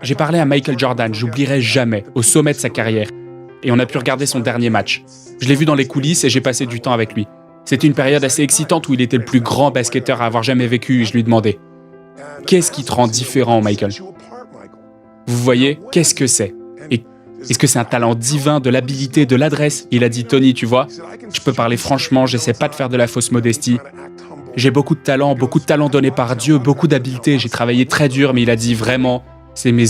J'ai parlé à Michael Jordan, j'oublierai jamais, au sommet de sa carrière. Et on a pu regarder son dernier match. Je l'ai vu dans les coulisses et j'ai passé du temps avec lui. C'était une période assez excitante où il était le plus grand basketteur à avoir jamais vécu et je lui demandais « Qu'est-ce qui te rend différent, Michael ?» Vous voyez, qu'est-ce que c'est? Et est-ce que c'est un talent divin, de l'habilité, de l'adresse? Il a dit « Tony, tu vois, je peux parler franchement, j'essaie pas de faire de la fausse modestie. J'ai beaucoup de talent donné par Dieu, beaucoup d'habileté, j'ai travaillé très dur, mais il a dit vraiment, c'est mes... »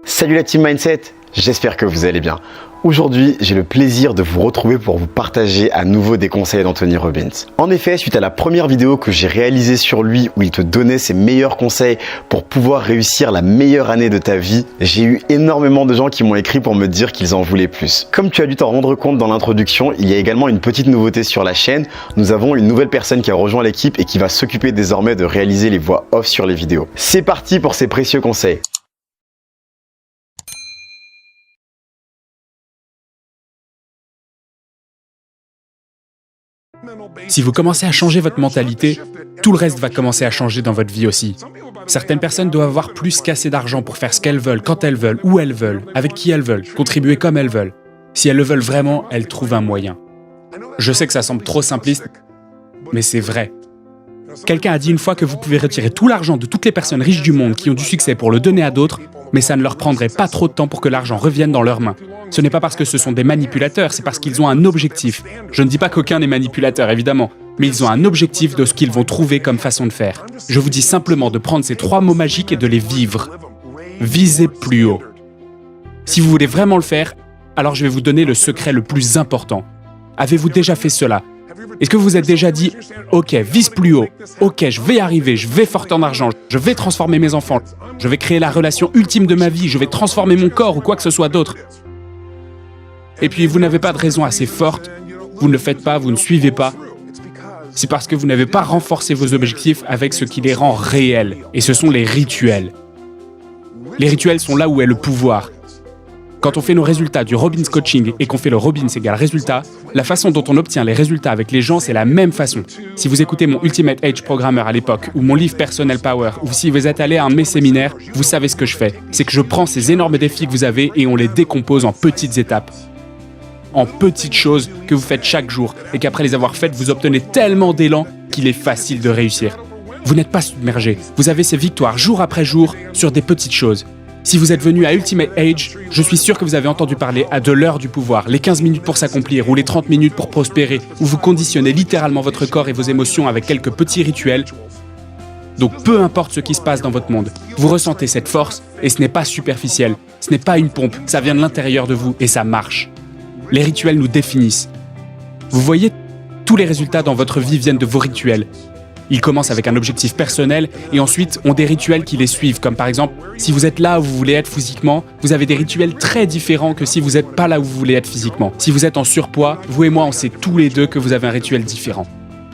Salut la team Mindset, j'espère que vous allez bien. Aujourd'hui, j'ai le plaisir de vous retrouver pour vous partager à nouveau des conseils d'Anthony Robbins. En effet, suite à la première vidéo que j'ai réalisée sur lui où il te donnait ses meilleurs conseils pour pouvoir réussir la meilleure année de ta vie, j'ai eu énormément de gens qui m'ont écrit pour me dire qu'ils en voulaient plus. Comme tu as dû t'en rendre compte dans l'introduction, il y a également une petite nouveauté sur la chaîne. Nous avons une nouvelle personne qui a rejoint l'équipe et qui va s'occuper désormais de réaliser les voix off sur les vidéos. C'est parti pour ces précieux conseils. Si vous commencez à changer votre mentalité, tout le reste va commencer à changer dans votre vie aussi. Certaines personnes doivent avoir plus qu'assez d'argent pour faire ce qu'elles veulent, quand elles veulent, où elles veulent, avec qui elles veulent, contribuer comme elles veulent. Si elles le veulent vraiment, elles trouvent un moyen. Je sais que ça semble trop simpliste, mais c'est vrai. Quelqu'un a dit une fois que vous pouvez retirer tout l'argent de toutes les personnes riches du monde qui ont du succès pour le donner à d'autres, mais ça ne leur prendrait pas trop de temps pour que l'argent revienne dans leurs mains. Ce n'est pas parce que ce sont des manipulateurs, c'est parce qu'ils ont un objectif. Je ne dis pas qu'aucun n'est manipulateur, évidemment, mais ils ont un objectif de ce qu'ils vont trouver comme façon de faire. Je vous dis simplement de prendre ces 3 mots magiques et de les vivre. Visez plus haut. Si vous voulez vraiment le faire, alors je vais vous donner le secret le plus important. Avez-vous déjà fait cela ? Est-ce que vous vous êtes déjà dit « Ok, vise plus haut, ok, je vais y arriver, je vais faire tant d'argent, je vais transformer mes enfants, je vais créer la relation ultime de ma vie, je vais transformer mon corps ou quoi que ce soit d'autre. » Et puis vous n'avez pas de raison assez forte, vous ne le faites pas, vous ne suivez pas. C'est parce que vous n'avez pas renforcé vos objectifs avec ce qui les rend réels, et ce sont les rituels. Les rituels sont là où est le pouvoir. Quand on fait nos résultats du Robbins Coaching et qu'on fait le Robbins égale résultat, la façon dont on obtient les résultats avec les gens, c'est la même façon. Si vous écoutez mon Ultimate Age Programmer à l'époque, ou mon livre Personal Power, ou si vous êtes allé à un de mes séminaires, vous savez ce que je fais. C'est que je prends ces énormes défis que vous avez et on les décompose en petites étapes. En petites choses que vous faites chaque jour et qu'après les avoir faites, vous obtenez tellement d'élan qu'il est facile de réussir. Vous n'êtes pas submergé. Vous avez ces victoires jour après jour sur des petites choses. Si vous êtes venu à Ultimate Age, je suis sûr que vous avez entendu parler de l'heure du pouvoir, les 15 minutes pour s'accomplir ou les 30 minutes pour prospérer, où vous conditionnez littéralement votre corps et vos émotions avec quelques petits rituels. Donc peu importe ce qui se passe dans votre monde, vous ressentez cette force et ce n'est pas superficiel, ce n'est pas une pompe, ça vient de l'intérieur de vous et ça marche. Les rituels nous définissent. Vous voyez, tous les résultats dans votre vie viennent de vos rituels. Ils commencent avec un objectif personnel et ensuite ont des rituels qui les suivent. Comme par exemple, si vous êtes là où vous voulez être physiquement, vous avez des rituels très différents que si vous n'êtes pas là où vous voulez être physiquement. Si vous êtes en surpoids, vous et moi, on sait tous les deux que vous avez un rituel différent.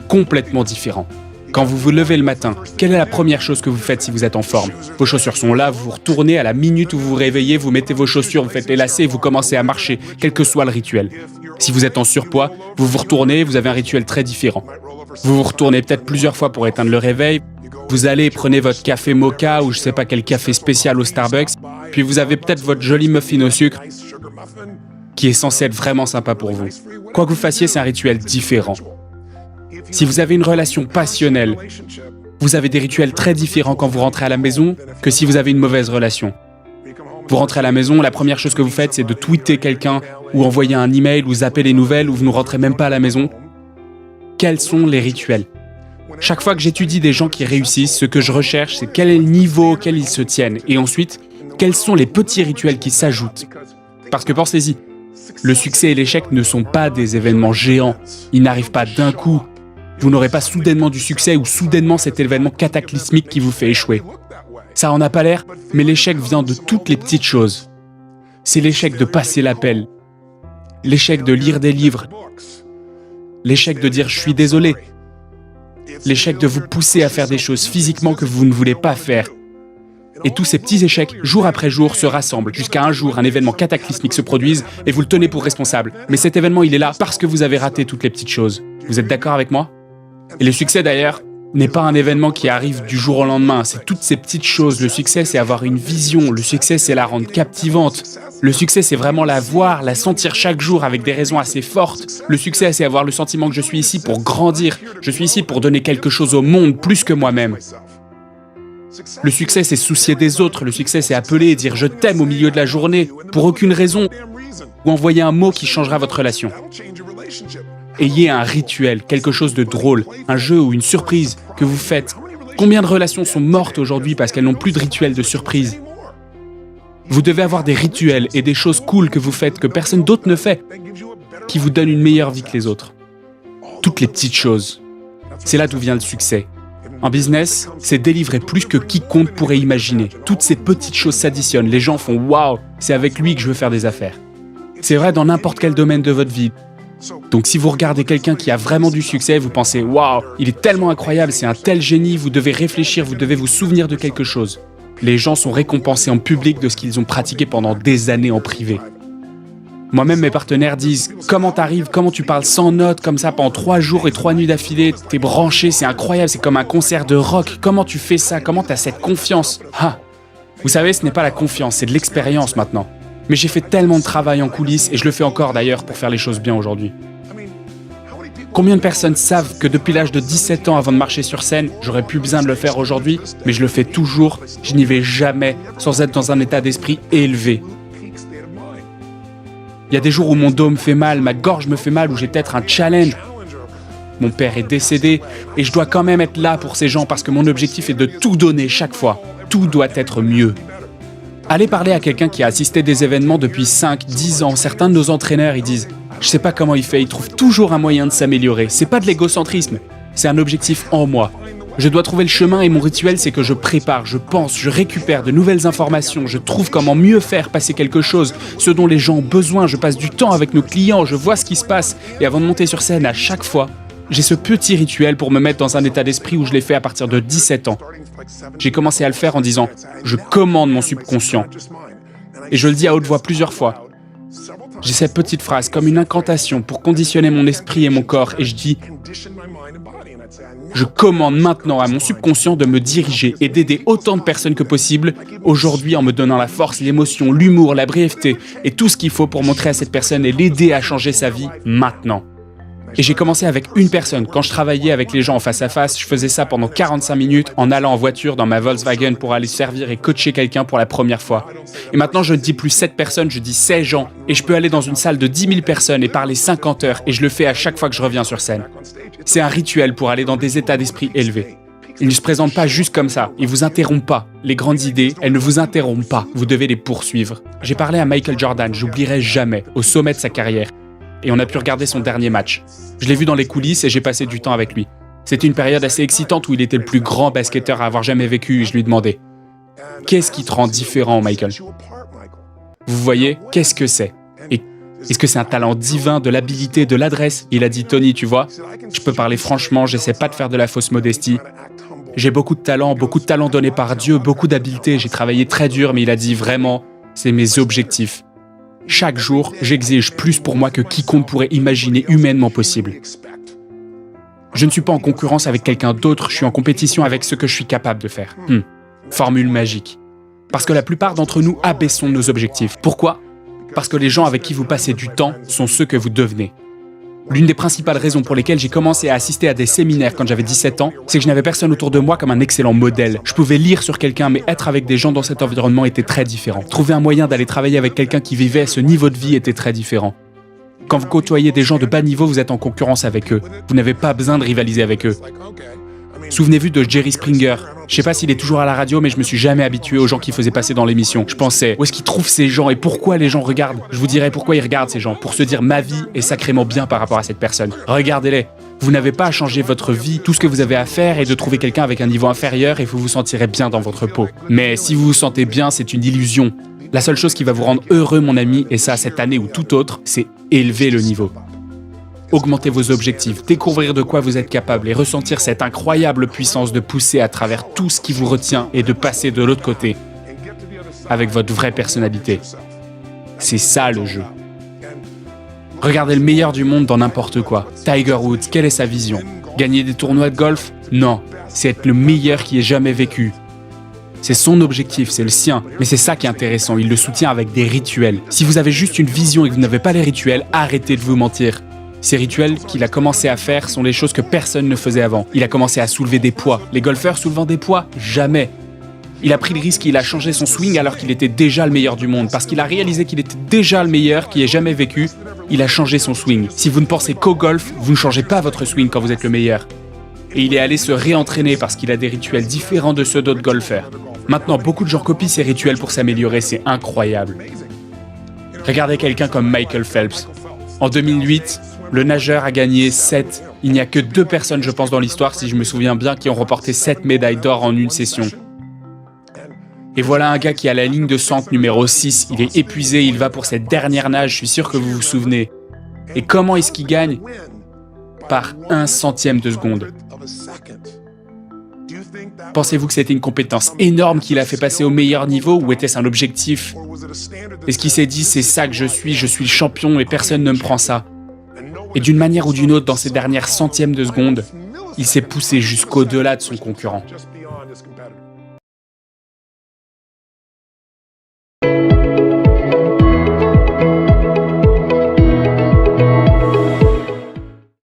Complètement différent. Quand vous vous levez le matin, quelle est la première chose que vous faites si vous êtes en forme? Vos chaussures sont là, vous vous retournez à la minute où vous vous réveillez, vous mettez vos chaussures, vous faites les lacets et vous commencez à marcher, quel que soit le rituel. Si vous êtes en surpoids, vous vous retournez, vous avez un rituel très différent. Vous vous retournez peut-être plusieurs fois pour éteindre le réveil. Vous allez et prenez votre café mocha ou je sais pas quel café spécial au Starbucks. Puis vous avez peut-être votre joli muffin au sucre qui est censé être vraiment sympa pour vous. Quoi que vous fassiez, c'est un rituel différent. Si vous avez une relation passionnelle, vous avez des rituels très différents quand vous rentrez à la maison que si vous avez une mauvaise relation. Vous rentrez à la maison, la première chose que vous faites, c'est de tweeter quelqu'un ou envoyer un email ou zapper les nouvelles ou vous ne rentrez même pas à la maison. Quels sont les rituels? Chaque fois que j'étudie des gens qui réussissent, ce que je recherche, c'est quel est le niveau auquel ils se tiennent. Et ensuite, quels sont les petits rituels qui s'ajoutent? Parce que pensez-y, le succès et l'échec ne sont pas des événements géants. Ils n'arrivent pas d'un coup. Vous n'aurez pas soudainement du succès ou soudainement cet événement cataclysmique qui vous fait échouer. Ça en a pas l'air, mais l'échec vient de toutes les petites choses. C'est l'échec de passer l'appel, l'échec de lire des livres, l'échec de dire « je suis désolé », l'échec de vous pousser à faire des choses physiquement que vous ne voulez pas faire, Et tous ces petits échecs, jour après jour, se rassemblent jusqu'à un jour, un événement cataclysmique se produise et vous le tenez pour responsable. Mais cet événement, il est là parce que vous avez raté toutes les petites choses. Vous êtes d'accord avec moi? Et le succès d'ailleurs n'est pas un événement qui arrive du jour au lendemain, c'est toutes ces petites choses. Le succès, c'est avoir une vision, le succès, c'est la rendre captivante. Le succès, c'est vraiment la voir, la sentir chaque jour avec des raisons assez fortes. Le succès, c'est avoir le sentiment que je suis ici pour grandir, je suis ici pour donner quelque chose au monde plus que moi-même. Le succès, c'est se soucier des autres, le succès, c'est appeler et dire « je t'aime » au milieu de la journée, pour aucune raison, ou envoyer un mot qui changera votre relation. Ayez un rituel, quelque chose de drôle, un jeu ou une surprise que vous faites. Combien de relations sont mortes aujourd'hui parce qu'elles n'ont plus de rituel de surprise? Vous devez avoir des rituels et des choses cool que vous faites que personne d'autre ne fait, qui vous donnent une meilleure vie que les autres. Toutes les petites choses. C'est là d'où vient le succès. En business, c'est délivrer plus que quiconque pourrait imaginer. Toutes ces petites choses s'additionnent. Les gens font « Waouh, c'est avec lui que je veux faire des affaires ». C'est vrai dans n'importe quel domaine de votre vie. Donc si vous regardez quelqu'un qui a vraiment du succès, vous pensez « Waouh, il est tellement incroyable, c'est un tel génie », vous devez réfléchir, vous devez vous souvenir de quelque chose. Les gens sont récompensés en public de ce qu'ils ont pratiqué pendant des années en privé. Moi-même, mes partenaires disent « Comment t'arrives, comment tu parles sans notes comme ça pendant 3 jours et 3 nuits d'affilée, t'es branché, c'est incroyable, c'est comme un concert de rock, comment tu fais ça, comment t'as cette confiance ?» Ah, vous savez, ce n'est pas la confiance, c'est de l'expérience maintenant. Mais j'ai fait tellement de travail en coulisses, et je le fais encore d'ailleurs pour faire les choses bien aujourd'hui. Combien de personnes savent que depuis l'âge de 17 ans avant de marcher sur scène, j'aurais plus besoin de le faire aujourd'hui, mais je le fais toujours, je n'y vais jamais sans être dans un état d'esprit élevé. Il y a des jours où mon dos me fait mal, ma gorge me fait mal, où j'ai peut-être un challenge. Mon père est décédé, et je dois quand même être là pour ces gens parce que mon objectif est de tout donner chaque fois. Tout doit être mieux. Allez parler à quelqu'un qui a assisté des événements depuis 5, 10 ans. Certains de nos entraîneurs, ils disent « Je sais pas comment il fait, il trouve toujours un moyen de s'améliorer. C'est pas de l'égocentrisme, c'est un objectif en moi. Je dois trouver le chemin et mon rituel, c'est que je prépare, je pense, je récupère de nouvelles informations, je trouve comment mieux faire passer quelque chose, ce dont les gens ont besoin, je passe du temps avec nos clients, je vois ce qui se passe. Et avant de monter sur scène, à chaque fois, j'ai ce petit rituel pour me mettre dans un état d'esprit où je l'ai fait à partir de 17 ans. J'ai commencé à le faire en disant « Je commande mon subconscient ». Et je le dis à haute voix plusieurs fois. J'ai cette petite phrase comme une incantation pour conditionner mon esprit et mon corps et je dis « Je commande maintenant à mon subconscient de me diriger et d'aider autant de personnes que possible aujourd'hui en me donnant la force, l'émotion, l'humour, la brièveté et tout ce qu'il faut pour montrer à cette personne et l'aider à changer sa vie maintenant. » Et j'ai commencé avec une personne. Quand je travaillais avec les gens en face à face, je faisais ça pendant 45 minutes en allant en voiture dans ma Volkswagen pour aller servir et coacher quelqu'un pour la première fois. Et maintenant, je ne dis plus 7 personnes, je dis 16 gens. Et je peux aller dans une salle de 10 000 personnes et parler 50 heures. Et je le fais à chaque fois que je reviens sur scène. C'est un rituel pour aller dans des états d'esprit élevés. Il ne se présente pas juste comme ça. Il ne vous interrompt pas. Les grandes idées, elles ne vous interrompent pas. Vous devez les poursuivre. J'ai parlé à Michael Jordan, j'oublierai jamais, au sommet de sa carrière. Et on a pu regarder son dernier match. Je l'ai vu dans les coulisses et j'ai passé du temps avec lui. C'était une période assez excitante où il était le plus grand basketteur à avoir jamais vécu et je lui demandais « Qu'est-ce qui te rend différent, Michael ?» Vous voyez, qu'est-ce que c'est? Et est-ce que c'est un talent divin, de l'habilité, de l'adresse? Il a dit « Tony, tu vois, je peux parler franchement, j'essaie pas de faire de la fausse modestie. J'ai beaucoup de talent donné par Dieu, beaucoup d'habileté, j'ai travaillé très dur, mais il a dit vraiment, c'est mes objectifs. Chaque jour, j'exige plus pour moi que quiconque pourrait imaginer humainement possible. Je ne suis pas en concurrence avec quelqu'un d'autre, je suis en compétition avec ce que je suis capable de faire. Formule magique. Parce que la plupart d'entre nous abaissons nos objectifs. Pourquoi? Parce que les gens avec qui vous passez du temps sont ceux que vous devenez. L'une des principales raisons pour lesquelles j'ai commencé à assister à des séminaires quand j'avais 17 ans, c'est que je n'avais personne autour de moi comme un excellent modèle. Je pouvais lire sur quelqu'un, mais être avec des gens dans cet environnement était très différent. Trouver un moyen d'aller travailler avec quelqu'un qui vivait ce niveau de vie était très différent. Quand vous côtoyez des gens de bas niveau, vous êtes en concurrence avec eux. Vous n'avez pas besoin de rivaliser avec eux. Souvenez-vous de Jerry Springer. Je sais pas s'il est toujours à la radio, mais je me suis jamais habitué aux gens qui faisaient passer dans l'émission. Je pensais, où est-ce qu'ils trouvent ces gens et pourquoi les gens regardent? Je vous dirai pourquoi ils regardent ces gens, pour se dire ma vie est sacrément bien par rapport à cette personne. Regardez-les. Vous n'avez pas à changer votre vie, tout ce que vous avez à faire est de trouver quelqu'un avec un niveau inférieur et vous vous sentirez bien dans votre peau. Mais si vous vous sentez bien, c'est une illusion. La seule chose qui va vous rendre heureux, mon ami, et ça cette année ou tout autre, c'est élever le niveau. Augmenter vos objectifs, découvrir de quoi vous êtes capable et ressentir cette incroyable puissance de pousser à travers tout ce qui vous retient et de passer de l'autre côté. avec votre vraie personnalité. C'est ça le jeu. Regardez le meilleur du monde dans n'importe quoi. Tiger Woods, quelle est sa vision? Gagner des tournois de golf? Non, c'est être le meilleur qui ait jamais vécu. C'est son objectif, c'est le sien. Mais c'est ça qui est intéressant, il le soutient avec des rituels. Si vous avez juste une vision et que vous n'avez pas les rituels, arrêtez de vous mentir. Ces rituels qu'il a commencé à faire sont les choses que personne ne faisait avant. Il a commencé à soulever des poids. Les golfeurs soulevant des poids? Jamais. Il a pris le risque et il a changé son swing alors qu'il était déjà le meilleur du monde. Parce qu'il a réalisé qu'il était déjà le meilleur qui ait jamais vécu, il a changé son swing. Si vous ne pensez qu'au golf, vous ne changez pas votre swing quand vous êtes le meilleur. Et il est allé se réentraîner parce qu'il a des rituels différents de ceux d'autres golfeurs. Maintenant, beaucoup de gens copient ces rituels pour s'améliorer, c'est incroyable. Regardez quelqu'un comme Michael Phelps. En 2008, le nageur a gagné 7. Il n'y a que 2 personnes, je pense, dans l'histoire, si je me souviens bien, qui ont remporté 7 médailles d'or en une session. Et voilà un gars qui est à la ligne de centre numéro 6, il est épuisé, il va pour cette dernière nage, je suis sûr que vous vous souvenez. Et comment est-ce qu'il gagne? Par 1 centième de seconde. Pensez-vous que c'était une compétence énorme qui l'a fait passer au meilleur niveau ou était-ce un objectif? Est-ce qu'il s'est dit c'est ça que je suis le champion et personne ne me prend ça? Et d'une manière ou d'une autre, dans ces dernières centièmes de seconde, il s'est poussé jusqu'au-delà de son concurrent.